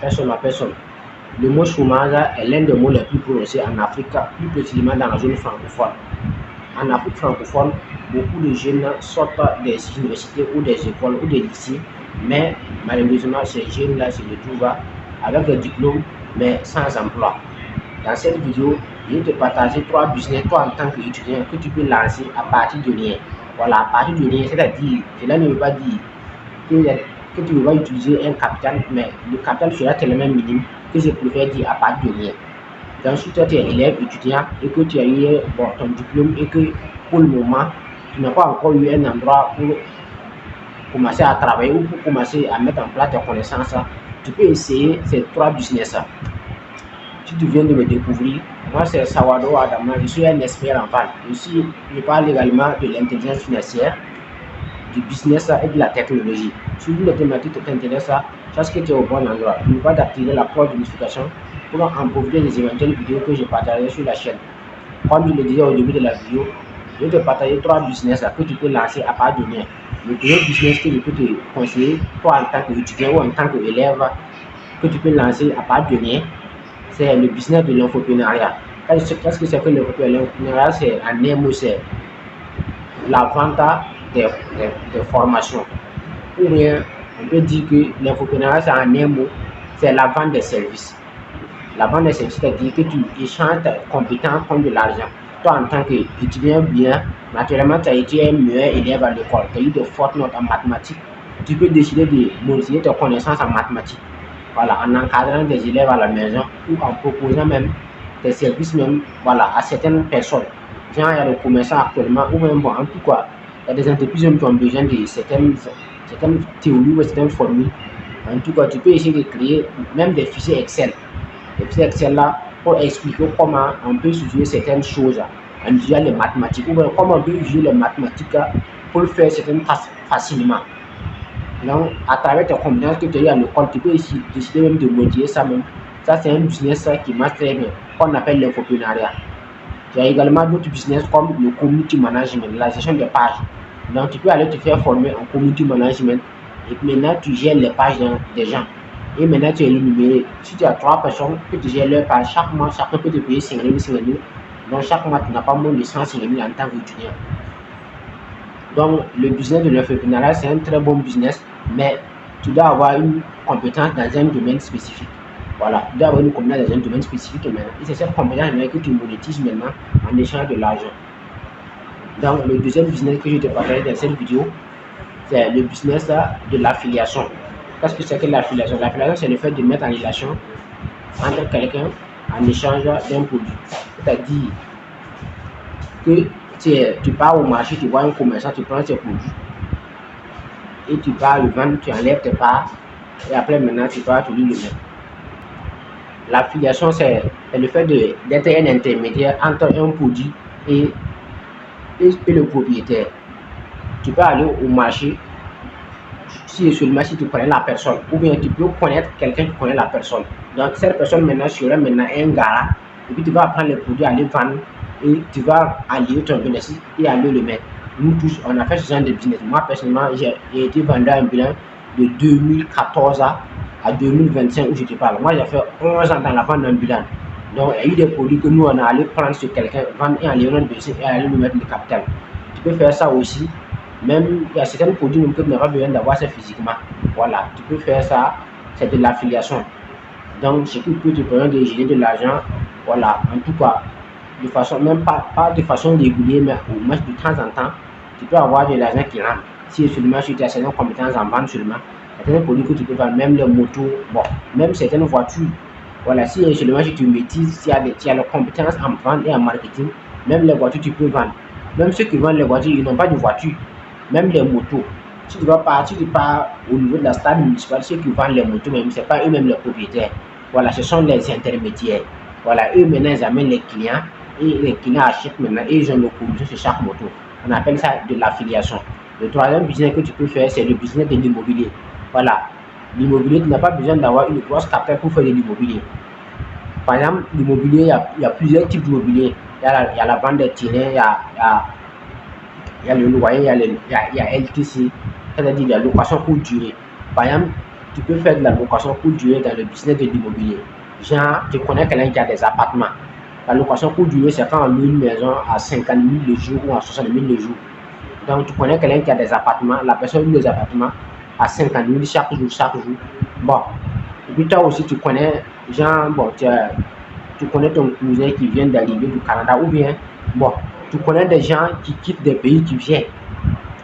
personne à personne. Le mot chômage est l'un des mots les plus prononcés en Afrique, plus précisément dans la zone francophone. En Afrique francophone, beaucoup de jeunes sortent des universités ou des écoles ou des lycées, mais malheureusement, ces jeunes-là se retrouvent avec des diplômes, mais sans emploi. Dans cette vidéo, je vais te partager 3 business, toi en tant qu'étudiant, que tu peux lancer à partir de rien. Voilà, à partir de rien, c'est-à-dire, cela ne veut pas dire que tu vas utiliser un capital, mais le capital sera tellement minime que je préfère dire à partir de rien. Donc, si toi tu es élève, étudiant et que tu as eu ton diplôme et que pour le moment, tu n'as pas encore eu un endroit pour commencer à travailler ou pour commencer à mettre en place tes connaissances, tu peux essayer ces 3 business. Si tu viens de me découvrir, moi c'est Sawado Adama, je suis un expert en vente. Je parle également de l'intelligence financière, du business et de la technologie. Si une thématique t'intéresse, sache que tu es au bon endroit. N'oublie pas d'activer la cloche de notification pour en profiter des éventuelles vidéos que je partagerai sur la chaîne. Comme je le disais au début de la vidéo, je vais te partager 3 business que tu peux lancer à part de rien. Le premier business que je peux te conseiller, toi en tant qu'étudiant ou en tant qu'élève, que tu peux lancer à part de rien, c'est le business de l'infoprenariat. Qu'est-ce que c'est que l'infoprenariat? C'est en un mot, c'est la vente des formations. Ou bien, on peut dire que l'infoprenariat, c'est en un mot, c'est la vente des services. La vente des services, c'est-à-dire que tu échanges tes compétences contre de l'argent. Toi, en tant qu'étudiant bien, naturellement, tu as été un meilleur élève à l'école, tu as eu de fortes notes en mathématiques. Tu peux décider de modifier tes connaissances en mathématiques. Voilà, en encadrant des élèves à la maison ou en proposant même des services même, voilà, à certaines personnes. Genre, il y a des commerçants actuellement, ou même, bon, en tout cas, il y a des entreprises qui ont besoin de certaines théories ou certaines formules. En tout cas, tu peux essayer de créer même des fichiers Excel. Les fichiers Excel là, pour expliquer comment on peut utiliser certaines choses en utilisant les mathématiques, ou bien comment on peut utiliser les mathématiques pour faire certaines tâches facilement. Donc, à travers tes compétences que tu as eues à l'école, tu peux décider même de modifier ça même. Ça, c'est un business qui marche très bien, qu'on appelle l'infoprenariat. Tu as également d'autres business comme le community management, la gestion des pages. Donc, tu peux aller te faire former en community management et maintenant, tu gères les pages des gens. Et maintenant, tu es énuméré. Si tu as 3 personnes que tu gères leur page, chaque mois, chacun peut te payer 5 000, 5 000. Donc, chaque mois, tu n'as pas moins de 105 000 en tant qu'étudiant. Donc, le business de l'infoprenariat, c'est un très bon business, mais tu dois avoir une compétence dans un domaine spécifique. Voilà, tu dois avoir une compétence dans un domaine spécifique maintenant. Et c'est cette compétence que tu monétises maintenant en échange de l'argent. Donc, le deuxième business que je te partage dans cette vidéo, c'est le business de l'affiliation. Qu'est-ce que c'est que l'affiliation? L'affiliation, c'est le fait de mettre en relation entre quelqu'un en échange d'un produit. C'est-à-dire que tu pars au marché, tu vois un commerçant, tu prends ses produits et tu pars le vendre, tu enlèves tes parts et après maintenant tu pars, tu lui le mets. L'affiliation, c'est le fait d'être un intermédiaire entre un produit et le propriétaire. Tu peux aller au marché si seulement si tu connais la personne, ou bien tu peux connaître quelqu'un qui connaît la personne. Donc cette personne maintenant sera maintenant un gars et puis tu vas prendre les produits, aller vendre et tu vas allier ton bénéfice et aller le mettre. Nous tous, on a fait ce genre de business. Moi personnellement, j'ai été vendeur ambulant de 2014 à 2025 où je te parle. Moi j'ai fait 11 ans dans la vente ambulante. Donc il y a eu des produits que nous on a allé prendre sur quelqu'un, vendre et aller notre bénéfice et aller nous mettre le capital. Tu peux faire ça aussi. Même il y a certains produits que tu n'as pas besoin d'avoir ça physiquement. Voilà, tu peux faire ça, c'est de l'affiliation. Donc, ce qui peut te permettre de générer de l'argent, voilà, en tout cas, de façon, même pas de façon régulière, mais au moins de temps en temps, tu peux avoir de l'argent qui rentre. Si seulement tu as certaines compétences en vente seulement, certains produits que tu peux vendre, même les motos, bon, même certaines voitures. Voilà, si seulement tu maîtrises, si tu as les compétences en vente et en marketing, même les voitures tu peux vendre. Même ceux qui vendent les voitures, ils n'ont pas de voiture. Même les motos, si tu vas partir au niveau de la stade municipale, ceux qui vendent les motos, même, ce n'est pas eux-mêmes les propriétaires. Voilà, ce sont les intermédiaires. Voilà, eux maintenant ils amènent les clients et les clients achètent maintenant et ils ont le commission sur chaque moto. On appelle ça de l'affiliation. Le troisième business que tu peux faire, c'est le business de l'immobilier. Voilà, l'immobilier, tu n'as pas besoin d'avoir une grosse capital pour faire de l'immobilier. Par exemple, l'immobilier, il y a plusieurs types d'immobilier. Il y a la vente des terrains, il y a le loyer, il y a LTC, c'est-à-dire la location pour durée. Par exemple, tu peux faire de la location courte durée dans le business de l'immobilier. Genre, tu connais quelqu'un qui a des appartements. La location courte durée, c'est quand on loue une maison à 50 000 le jour ou à 60 000 le jour. Donc, tu connais quelqu'un qui a des appartements, la personne loue des appartements à 50 000 chaque jour, chaque jour. Bon, et puis toi aussi, tu connais, genre, bon, tu connais ton cousin qui vient d'arriver du Canada ou bien, bon, tu connais des gens qui quittent des pays qui viennent.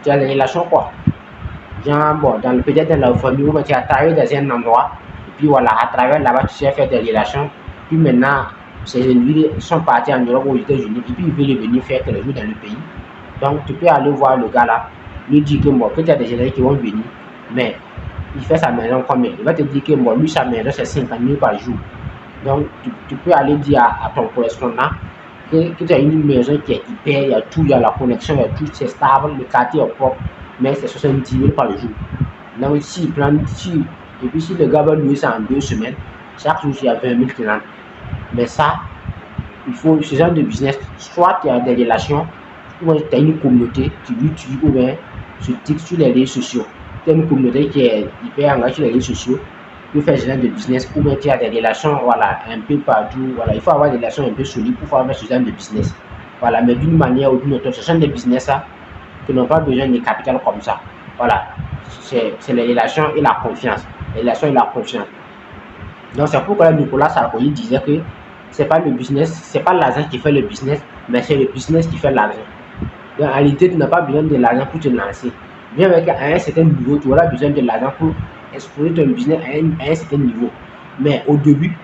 Tu as des relations quoi. Genre, bon, peut-être dans la famille où tu as travaillé dans un endroit, et puis voilà, à travers là-bas, tu sais faire des relations, puis maintenant, ces individus sont partis en Europe ou aux États-Unis, et puis ils veulent venir faire quelque chose dans le pays. Donc, tu peux aller voir le gars là, lui dire que bon, que tu as des gens qui vont venir, mais il fait sa maison combien? Il va te dire que bon, lui, sa maison, c'est 50 000 par jour. Donc, tu peux aller dire à ton correspondant que tu as une maison qui est hyper, il y a tout, il y a la connexion, il y a tout, c'est stable, le quartier est propre, mais c'est 70 000 par jour. Donc, s'il prend, et puis si le gars va louer ça en 2 semaines, chaque jour, il y a 20 000 clients. Mais ça, il faut ce genre de business, soit tu as des relations, ou tu as une communauté, tu l'utilises, ou bien sur les réseaux sociaux. Tu as une communauté qui est hyper engagée sur les réseaux sociaux, tu peux faire ce genre de business, ou bien tu as des relations, voilà, un peu partout, voilà, il faut avoir des relations un peu solides pour pouvoir faire ce genre de business. Voilà, mais d'une manière ou d'une autre, ce sont des business là, qui n'ont pas besoin de capital comme ça. Voilà, c'est les relations et la confiance. Les relations et la confiance. Donc c'est pourquoi Nicolas Sarkozy disait que c'est pas le business, c'est pas l'argent qui fait le business, mais c'est le business qui fait l'argent. Donc en réalité, tu n'as pas besoin de l'argent pour te lancer. Bien avec à un certain niveau, tu auras besoin de l'argent pour exploiter ton business à un certain niveau. Mais au début,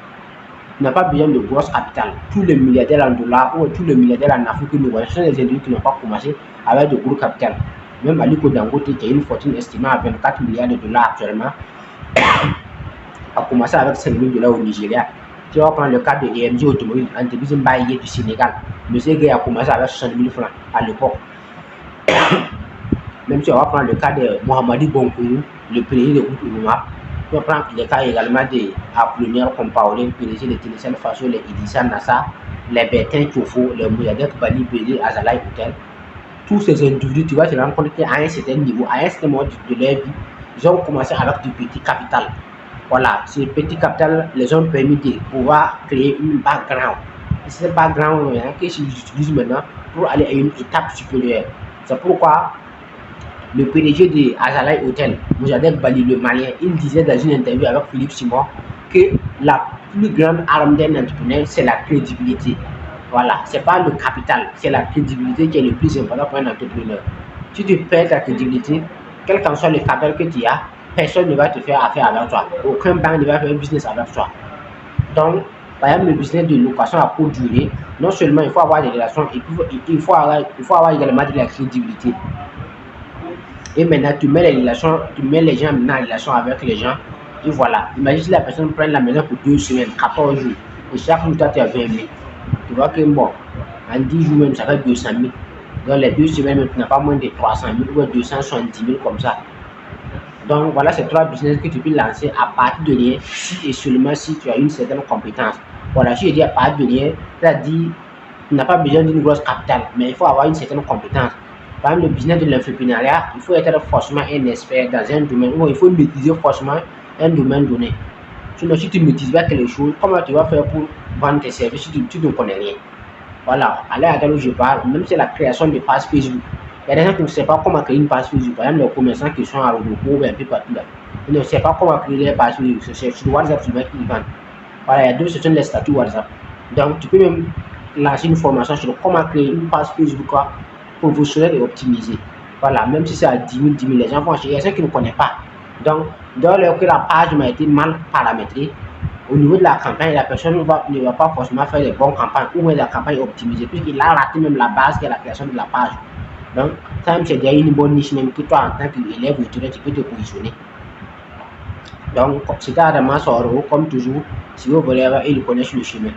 tu n'as pas besoin de grosse capital. Tous les milliardaires en dollars ou tous les milliardaires en Afrique que nous voyons, ce sont des individus qui n'ont pas commencé avec de gros capital. Même Aliko Dangote, qui a une fortune estimée à 24 milliards de dollars actuellement, a commencé avec 5 000 $ au Nigeria. Tu vas prendre le cas de EMG Automobile, entreprise Mbaye du Sénégal. Monsieur Gay a commencé avec 60 000 francs à l'époque. Même si on va prendre le cas de Mohamedi Bonkourou, le président de groupe Ouma, tu vas prendre le cas également de Apollinaire Compaoré, le président de Télécel Faso, les Idissa Nassa, les Bertin Tchofo, les Mouyadek Bali Bélé, Azalaï Hotel. Tous ces individus, tu vas te rendre compte qu'à un certain niveau, à un certain moment de leur vie, ils ont commencé avec du petit capital. Voilà, ces petits capital les ont permis de pouvoir créer une background. Et c'est ce background que j'utilise maintenant pour aller à une étape supérieure. C'est pourquoi le PDG de Azalaï Hotel, Moujadek Bali, le Malien, il disait dans une interview avec Philippe Simon que la plus grande arme d'un entrepreneur, c'est la crédibilité. Voilà, c'est pas le capital, c'est la crédibilité qui est le plus important pour un entrepreneur. Si tu perds ta crédibilité, quel qu'en soit le capital que tu as, personne ne va te faire affaire avec toi. Aucun banque ne va faire un business avec toi. Donc, par exemple, le business de location à courte durée, non seulement il faut avoir des relations, il faut avoir également de la crédibilité. Et maintenant, tu mets les relations, tu mets les gens maintenant en relation avec les gens. Et voilà. Imagine si la personne prend la maison pour 2 semaines, 14 jours. Et chaque jour, toi, tu as 20 000. Tu vois que bon, en 10 jours même, ça fait 200 000. Dans les 2 semaines même, tu n'as pas moins de 300 000 ou 270 000 comme ça. Donc voilà, c'est 3 business que tu peux lancer à partir de rien, si et seulement si tu as une certaine compétence. Voilà, si je dis à partir de rien, c'est-à-dire tu n'as pas besoin d'une grosse capitale, mais il faut avoir une certaine compétence. Par exemple, le business de l'entrepreneuriat, il faut être forcément un expert dans un domaine, ou il faut maîtriser forcément un domaine donné. Sinon, si tu ne maîtrises pas quelque chose, comment tu vas faire pour vendre tes services si tu ne connais rien? Voilà, à l'heure où je parle, même c'est la création de pages Facebook. Il y a des gens qui ne savent pas comment créer une page Facebook. Par exemple, les commerçants qui sont à Rodoko, un peu partout là. Ils ne savent pas comment créer les pages Facebook. C'est sur WhatsApp qu'ils vendent. Voilà, il y a deux, ce sont les statuts WhatsApp. Donc, tu peux même lancer une formation sur comment créer une page Facebook professionnelle et optimisée. Voilà, même si c'est à 10 000, les gens vont acheter. Il y a ceux qui ne connaissent pas. Donc, dans le cas que la page m'a été mal paramétrée, au niveau de la campagne, la personne ne va pas forcément faire les bonnes campagnes ou même la campagne optimisée, puisqu'il a raté même la base qui est la création de la page. Donc, ça même c'est déjà une bonne niche même que toi, en tant qu'élève, tu peux te positionner. Donc, c'était Adama Soro, comme toujours, si vous voulez, il connaît sur le chemin.